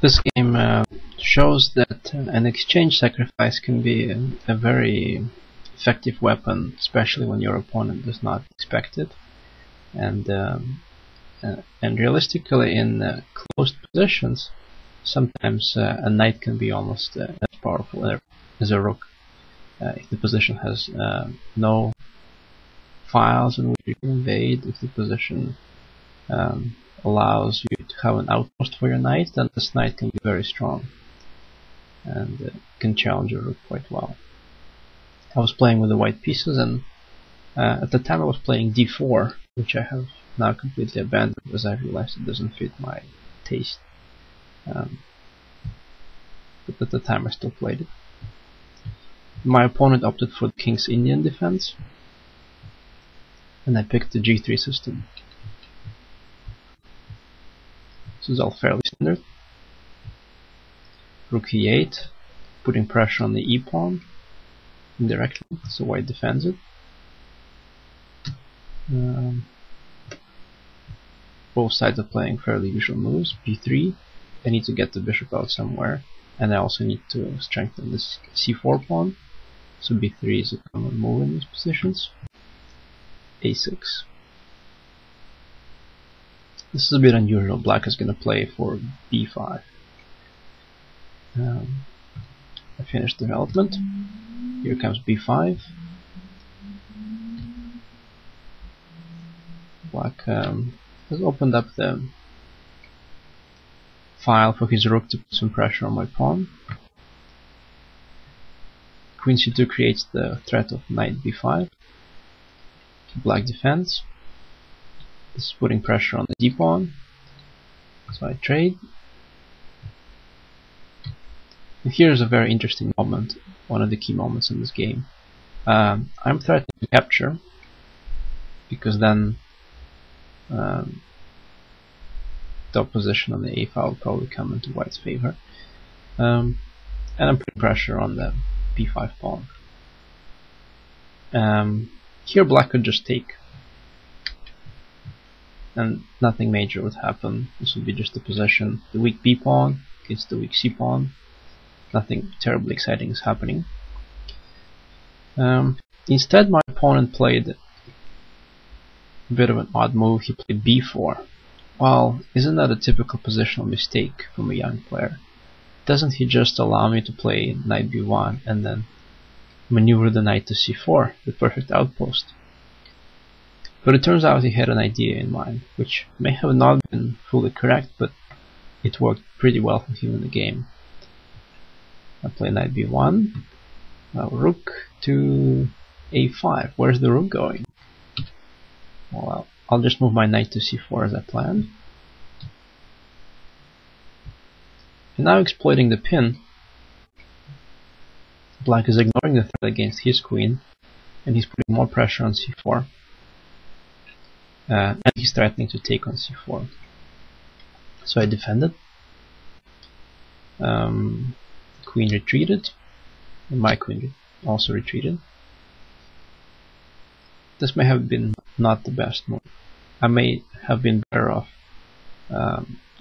This game shows that an exchange sacrifice can be a very effective weapon, especially when your opponent does not expect it. And realistically, in closed positions, sometimes a knight can be almost as powerful as a rook if the position has no files in which you can invade. If the position allows you to have an outpost for your knight, then this knight can be very strong and can challenge your rook quite well. I was playing with the white pieces, and at the time I was playing d4, which I have now completely abandoned because I realized it doesn't fit my taste. But at the time I still played it. My opponent opted for the King's Indian defense, and I picked the g3 system. This is all fairly standard. Rook e8, putting pressure on the e-pawn indirectly, so white defends it. Both sides are playing fairly usual moves. b3, I need to get the bishop out somewhere, and I also need to strengthen this c4 pawn, so b3 is a common move in these positions. a6. This is a bit unusual. Black is going to play for b5. I finished development. Here comes b5. Black has opened up the file for his rook to put some pressure on my pawn. Queen c2 creates the threat of knight b5. Black defends. This is putting pressure on the d-pawn, so I trade. And here's a very interesting moment, one of the key moments in this game. I'm threatening to capture, because then the opposition on the a file will probably come into white's favor. And I'm putting pressure on the b5 pawn. Here black could just take, and nothing major would happen. This would be just the position, the weak b pawn against the weak c pawn. Nothing terribly exciting is happening. Instead, my opponent played a bit of an odd move. He played b4. Well, isn't that a typical positional mistake from a young player? Doesn't he just allow me to play knight b1 and then maneuver the knight to c4, the perfect outpost? But it turns out he had an idea in mind, which may have not been fully correct, but it worked pretty well for him in the game. I play knight b1, now rook to a5. Where's the rook going? Well, I'll just move my knight to c4 as I planned. And now, exploiting the pin, black is ignoring the threat against his queen, and he's putting more pressure on c4. And he's threatening to take on c4. So I defended. Queen retreated, and my queen also retreated. This may have been not the best move. I may have been better off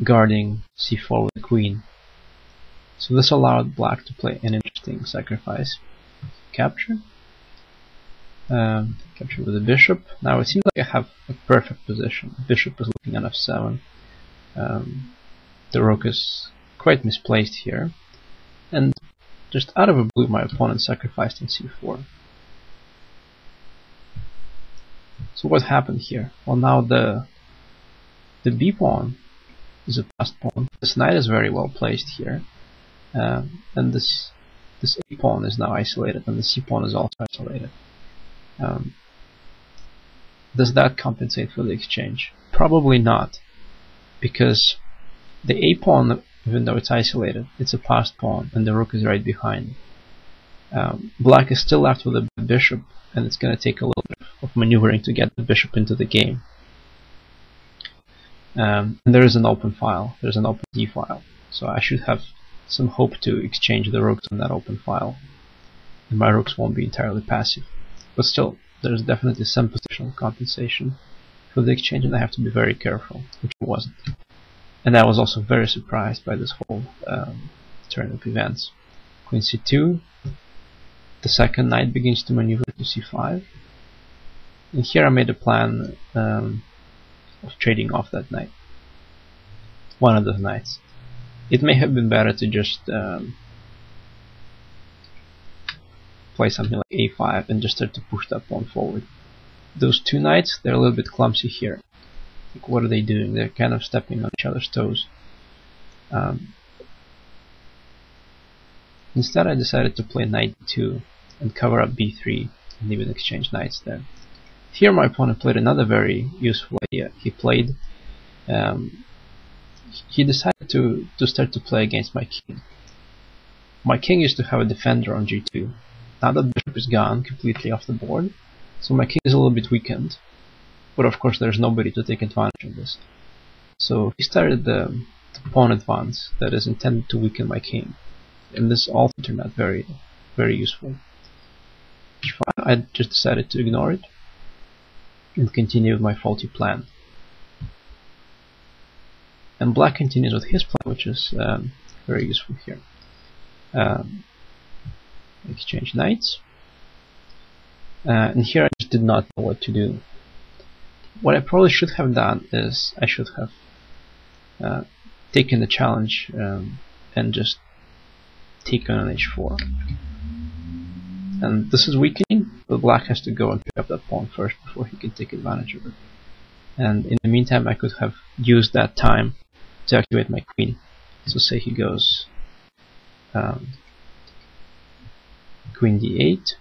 guarding c4 with the queen. So this allowed black to play an interesting sacrifice. Capture. Capture with the bishop. Now it seems like I have a perfect position. Bishop is looking at f7. The rook is quite misplaced here. And just out of the blue, my opponent sacrificed on c4. So what happened here? Well, now the b pawn is a passed pawn. This knight is very well placed here, and this a pawn is now isolated, and the c pawn is also isolated. Does that compensate for the exchange? Probably not, because the a pawn, even though it's isolated, it's a passed pawn, and the rook is right behind. Black is still left with a bishop, and it's going to take a little bit of maneuvering to get the bishop into the game. And there is an open file, there's an open d file, so I should have some hope to exchange the rooks on that open file, and my rooks won't be entirely passive. But still, there's definitely some positional compensation for the exchange, and I have to be very careful, which I wasn't. And I was also very surprised by this whole turn of events. Queen c2, the second knight begins to maneuver to c5, and here I made a plan of trading off that knight, one of those knights. It may have been better to just play something like a5 and just start to push that pawn forward. Those two knights, they're a little bit clumsy here. Like, what are they doing? They're kind of stepping on each other's toes. Instead, I decided to play knight d2 and cover up b3 and even exchange knights there. Here my opponent played another very useful idea. He decided to start to play against my king. My king used to have a defender on g2. Now that bishop is gone completely off the board, so my king is a little bit weakened. But of course there's nobody to take advantage of this. So he started the pawn advance that is intended to weaken my king. And this also turned out very, very useful. I just decided to ignore it and continue with my faulty plan. And black continues with his plan, which is very useful here. Exchange knights. And here I just did not know what to do. What I probably should have done is I should have taken the challenge and just taken on h4. And this is weakening, but black has to go and pick up that pawn first before he can take advantage of it. And in the meantime, I could have used that time to activate my queen. So say he goes queen d8,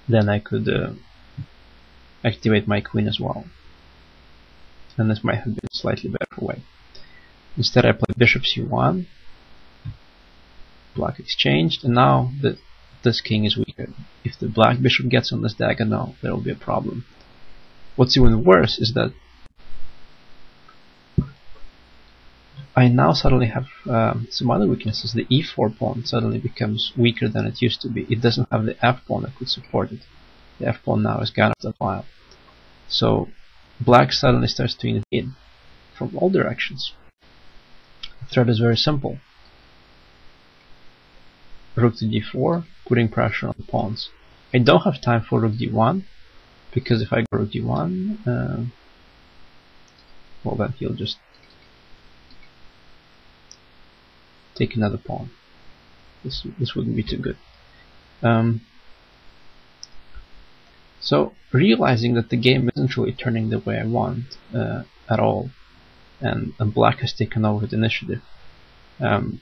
then I could activate my queen as well. And this might have been a slightly better way. Instead I played bishop c1, black exchanged, and now this king is weaker. If the black bishop gets on this diagonal, there will be a problem. What's even worse is that I now suddenly have some other weaknesses. The e4 pawn suddenly becomes weaker than it used to be. It doesn't have the f pawn that could support it. The f pawn now is gone off the file. So black suddenly starts to invade from all directions. The threat is very simple. Rook to d4, putting pressure on the pawns. I don't have time for rook d1, because if I go rook d1, well then he'll just take another pawn. This wouldn't be too good. So realizing that the game isn't really turning the way I want at all, and black has taken over the initiative, and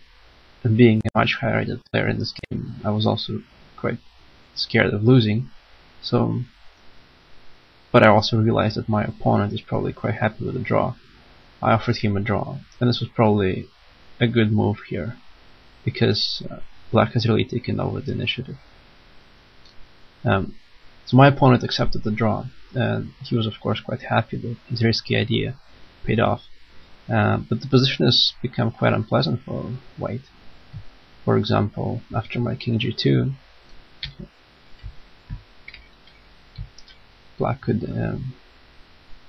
being a much higher rated player in this game, I was also quite scared of losing. But I also realized that my opponent is probably quite happy with a draw. I offered him a draw, and this was probably a good move here, because black has really taken over the initiative. So my opponent accepted the draw, and he was of course quite happy that his risky idea paid off. But the position has become quite unpleasant for white. For example, after my king g2, black could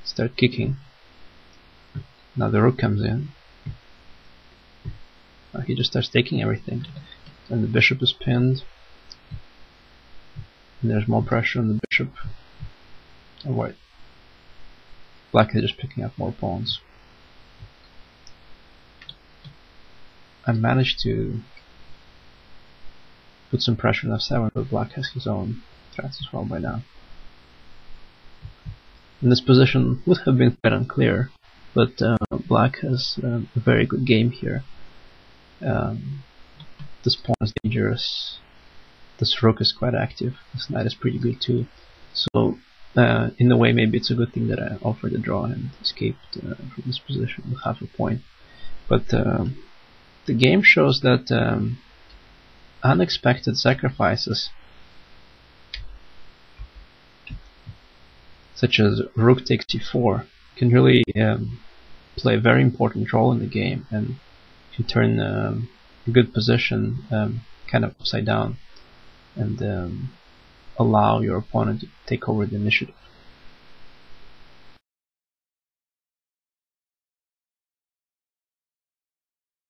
start kicking. Now the rook comes in. He just starts taking everything, and the bishop is pinned, and there's more pressure on the bishop. And white, black is just picking up more pawns. I managed to put some pressure on f7, but black has his own threats as well by now. And this position would have been quite unclear, but black has a very good game here. This pawn is dangerous. This rook is quite active. This knight is pretty good too. So in a way, maybe it's a good thing that I offered a draw and escaped from this position with half a point. But the game shows that unexpected sacrifices, such as rook takes c4, can really play a very important role in the game, and can turn a good position kind of upside down, and allow your opponent to take over the initiative.